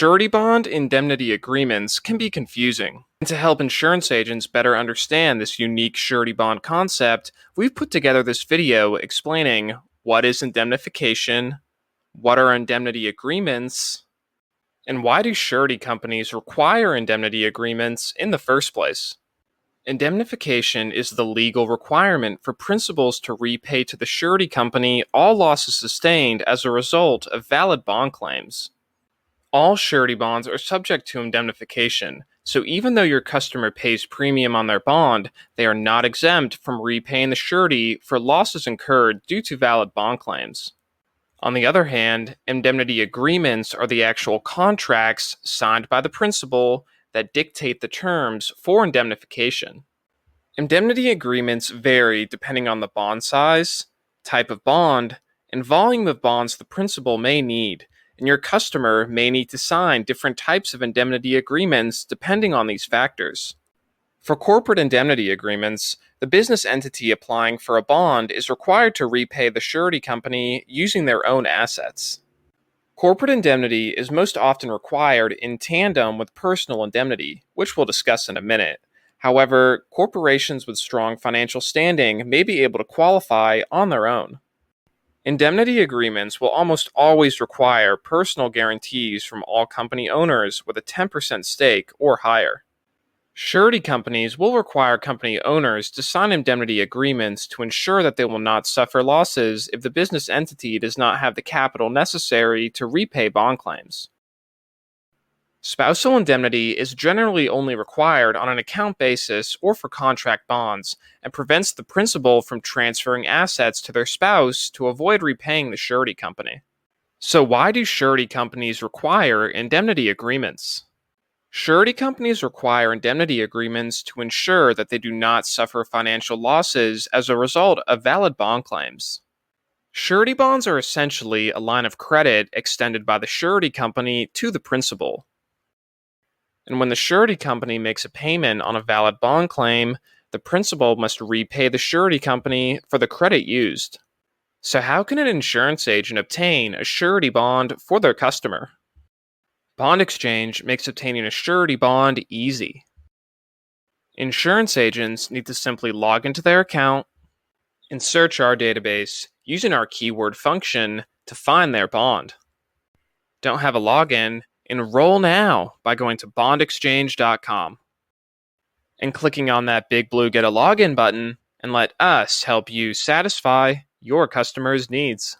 Surety bond indemnity agreements can be confusing. And to help insurance agents better understand this unique surety bond concept, we've put together this video explaining what is indemnification, what are indemnity agreements, and why do surety companies require indemnity agreements in the first place. Indemnification is the legal requirement for principals to repay to the surety company all losses sustained as a result of valid bond claims. All surety bonds are subject to indemnification, so even though your customer pays premium on their bond, they are not exempt from repaying the surety for losses incurred due to valid bond claims. On the other hand, indemnity agreements are the actual contracts signed by the principal that dictate the terms for indemnification. Indemnity agreements vary depending on the bond size, type of bond, and volume of bonds the principal may need, and your customer may need to sign different types of indemnity agreements depending on these factors. For corporate indemnity agreements, the business entity applying for a bond is required to repay the surety company using their own assets. Corporate indemnity is most often required in tandem with personal indemnity, which we'll discuss in a minute. However, corporations with strong financial standing may be able to qualify on their own. Indemnity agreements will almost always require personal guarantees from all company owners with a 10% stake or higher. Surety companies will require company owners to sign indemnity agreements to ensure that they will not suffer losses if the business entity does not have the capital necessary to repay bond claims. Spousal indemnity is generally only required on an account basis or for contract bonds and prevents the principal from transferring assets to their spouse to avoid repaying the surety company. So why do surety companies require indemnity agreements? Surety companies require indemnity agreements to ensure that they do not suffer financial losses as a result of valid bond claims. Surety bonds are essentially a line of credit extended by the surety company to the principal. And when the surety company makes a payment on a valid bond claim, the principal must repay the surety company for the credit used. So how can an insurance agent obtain a surety bond for their customer? Bond exchange makes obtaining a surety bond easy. Insurance agents need to simply log into their account and search our database using our keyword function to find their bond. Don't have a login? Enroll now by going to bondexchange.com and clicking on that big blue Get a Login button and let us help you satisfy your customers' needs.